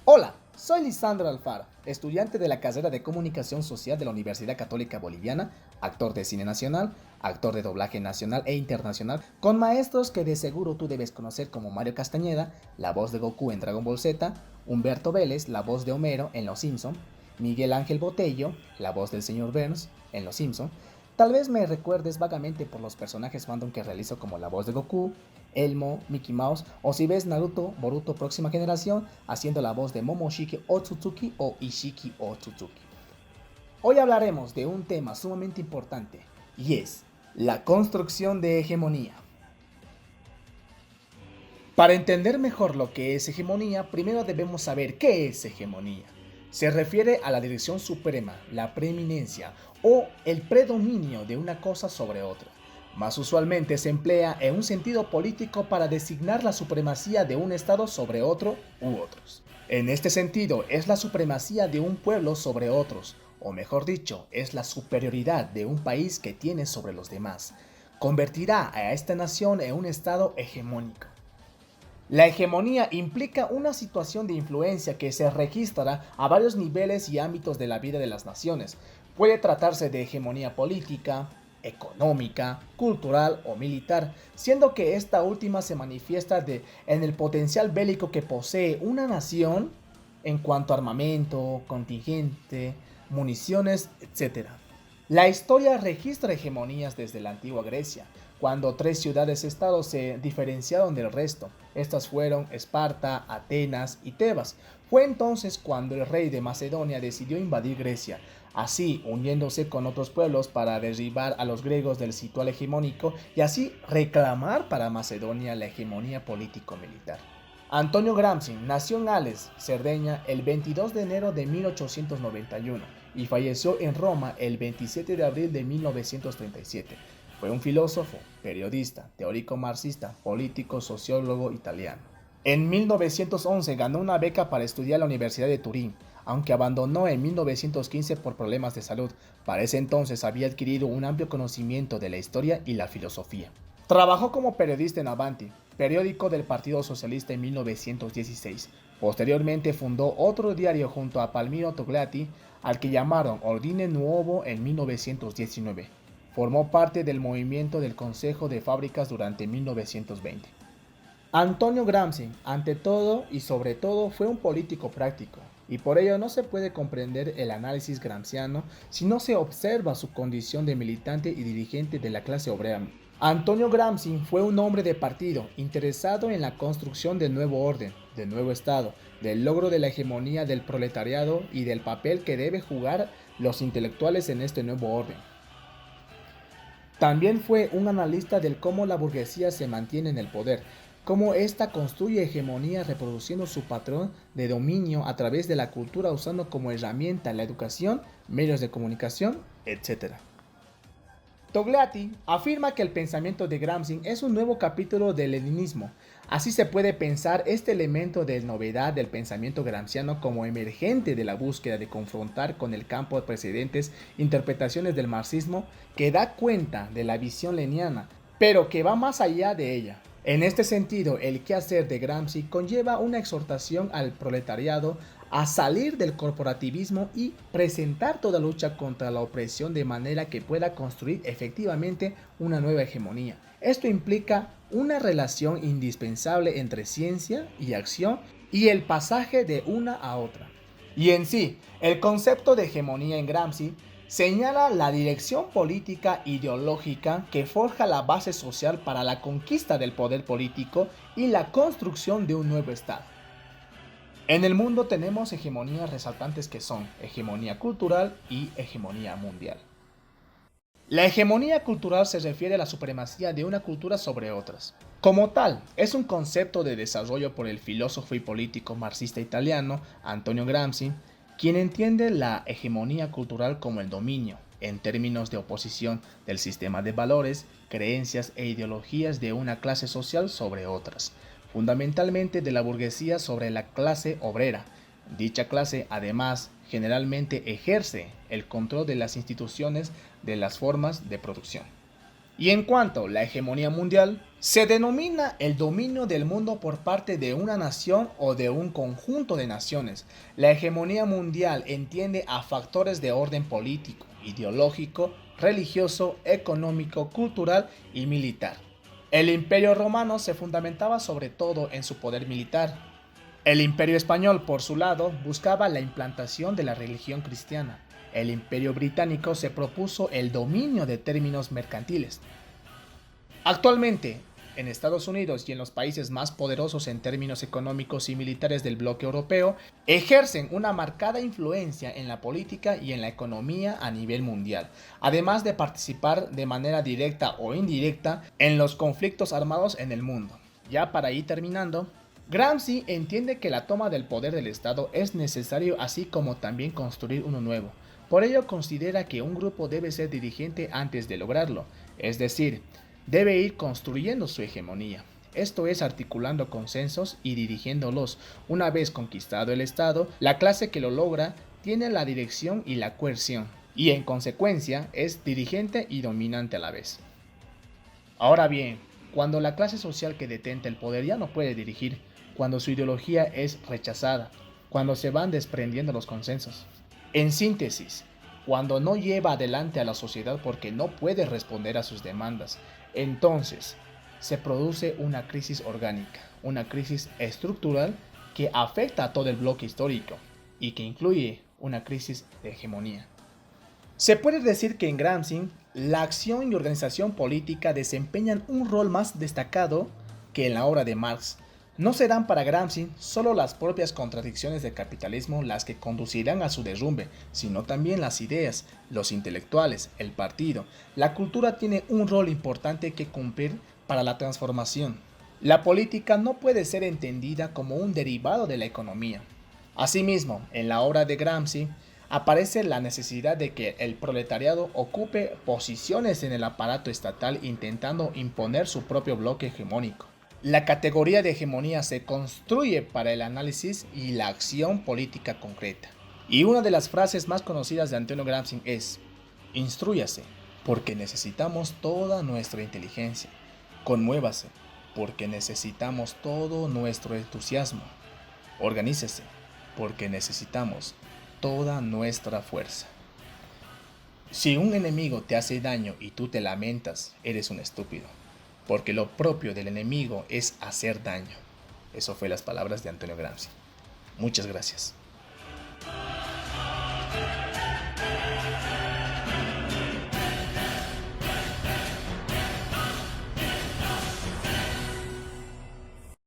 Hola, soy Lisandro Alfaro, estudiante de la carrera de Comunicación Social de la Universidad Católica Boliviana, actor de cine nacional, actor de doblaje nacional e internacional, con maestros que de seguro tú debes conocer como Mario Castañeda, la voz de Goku en Dragon Ball Z, Humberto Vélez, la voz de Homero en Los Simpson, Miguel Ángel Botello, la voz del Sr. Burns en Los Simpson. Tal vez me recuerdes vagamente por los personajes fandom que realizo como la voz de Goku, Elmo, Mickey Mouse, o si ves Naruto, Boruto próxima generación, haciendo la voz de Momoshiki Otsutsuki o Ishiki Otsutsuki. Hoy hablaremos de un tema sumamente importante, y es la construcción de hegemonía. Para entender mejor lo que es hegemonía, primero debemos saber qué es hegemonía. Se refiere a la dirección suprema, la preeminencia o el predominio de una cosa sobre otra. Más usualmente se emplea en un sentido político para designar la supremacía de un estado sobre otro u otros. En este sentido, es la supremacía de un pueblo sobre otros, o mejor dicho, es la superioridad de un país que tiene sobre los demás. Convertirá a esta nación en un estado hegemónico. La hegemonía implica una situación de influencia que se registra a varios niveles y ámbitos de la vida de las naciones. Puede tratarse de hegemonía política, económica, cultural o militar, siendo que esta última se manifiesta en el potencial bélico que posee una nación en cuanto a armamento, contingente, municiones, etc. La historia registra hegemonías desde la antigua Grecia, cuando tres ciudades-estados se diferenciaron del resto. Estas fueron Esparta, Atenas y Tebas. Fue entonces cuando el rey de Macedonia decidió invadir Grecia, así uniéndose con otros pueblos para derribar a los griegos del sitio hegemónico y así reclamar para Macedonia la hegemonía político-militar. Antonio Gramsci nació en Ales, Cerdeña, el 22 de enero de 1891 y falleció en Roma el 27 de abril de 1937. Fue un filósofo, periodista, teórico marxista, político, sociólogo italiano. En 1911 ganó una beca para estudiar en la Universidad de Turín, aunque abandonó en 1915 por problemas de salud. Para ese entonces había adquirido un amplio conocimiento de la historia y la filosofía. Trabajó como periodista en Avanti, periódico del Partido Socialista en 1916. Posteriormente fundó otro diario junto a Palmiro Togliatti, al que llamaron Ordine Nuovo en 1919. Formó parte del movimiento del Consejo de Fábricas durante 1920. Antonio Gramsci, ante todo y sobre todo, fue un político práctico, y por ello no se puede comprender el análisis gramsciano si no se observa su condición de militante y dirigente de la clase obrera. Antonio Gramsci fue un hombre de partido, interesado en la construcción del nuevo orden, del nuevo Estado, del logro de la hegemonía del proletariado y del papel que deben jugar los intelectuales en este nuevo orden. También fue un analista del cómo la burguesía se mantiene en el poder, cómo ésta construye hegemonía reproduciendo su patrón de dominio a través de la cultura usando como herramienta la educación, medios de comunicación, etc. Togliatti afirma que el pensamiento de Gramsci es un nuevo capítulo del leninismo. Así se puede pensar este elemento de novedad del pensamiento gramsciano como emergente de la búsqueda de confrontar con el campo de precedentes interpretaciones del marxismo que da cuenta de la visión leniana, pero que va más allá de ella. En este sentido, el quehacer de Gramsci conlleva una exhortación al proletariado a salir del corporativismo y presentar toda lucha contra la opresión de manera que pueda construir efectivamente una nueva hegemonía. Esto implica una relación indispensable entre ciencia y acción y el pasaje de una a otra. Y en sí, el concepto de hegemonía en Gramsci señala la dirección política ideológica que forja la base social para la conquista del poder político y la construcción de un nuevo Estado. En el mundo tenemos hegemonías resaltantes que son hegemonía cultural y hegemonía mundial. La hegemonía cultural se refiere a la supremacía de una cultura sobre otras. Como tal, es un concepto de desarrollo por el filósofo y político marxista italiano Antonio Gramsci, quien entiende la hegemonía cultural como el dominio, en términos de oposición del sistema de valores, creencias e ideologías de una clase social sobre otras, fundamentalmente de la burguesía sobre la clase obrera. Dicha clase, además, generalmente ejerce el control de las instituciones de las formas de producción. Y en cuanto a la hegemonía mundial, Se denomina el dominio del mundo por parte de una nación o de un conjunto de naciones. La hegemonía mundial entiende a factores de orden político, ideológico, religioso, económico, cultural y militar. El Imperio Romano se fundamentaba sobre todo en su poder militar. El Imperio Español, por su lado, buscaba la implantación de la religión cristiana. El Imperio Británico se propuso el dominio de términos mercantiles. Actualmente, en Estados Unidos y en los países más poderosos en términos económicos y militares del bloque europeo, ejercen una marcada influencia en la política y en la economía a nivel mundial, además de participar de manera directa o indirecta en los conflictos armados en el mundo. Ya para ir terminando, Gramsci entiende que la toma del poder del Estado es necesario, así como también construir uno nuevo. Por ello considera que un grupo debe ser dirigente antes de lograrlo, es decir, debe ir construyendo su hegemonía. Esto es articulando consensos y dirigiéndolos. Una vez conquistado el Estado, la clase que lo logra tiene la dirección y la coerción, y en consecuencia es dirigente y dominante a la vez. Ahora bien, cuando la clase social que detenta el poder ya no puede dirigir, cuando su ideología es rechazada, cuando se van desprendiendo los consensos. En síntesis, cuando no lleva adelante a la sociedad porque no puede responder a sus demandas, entonces se produce una crisis orgánica, una crisis estructural que afecta a todo el bloque histórico y que incluye una crisis de hegemonía. Se puede decir que en Gramsci la acción y organización política desempeñan un rol más destacado que en la obra de Marx. No serán para Gramsci solo las propias contradicciones del capitalismo las que conducirán a su derrumbe, sino también las ideas, los intelectuales, el partido. La cultura tiene un rol importante que cumplir para la transformación. La política no puede ser entendida como un derivado de la economía. Asimismo, en la obra de Gramsci, aparece la necesidad de que el proletariado ocupe posiciones en el aparato estatal intentando imponer su propio bloque hegemónico. La categoría de hegemonía se construye para el análisis y la acción política concreta. Y una de las frases más conocidas de Antonio Gramsci es: instrúyase, porque necesitamos toda nuestra inteligencia. Conmuévase, porque necesitamos todo nuestro entusiasmo. Organícese, porque necesitamos toda nuestra fuerza. Si un enemigo te hace daño y tú te lamentas, eres un estúpido, porque lo propio del enemigo es hacer daño. Eso fue las palabras de Antonio Gramsci. Muchas gracias.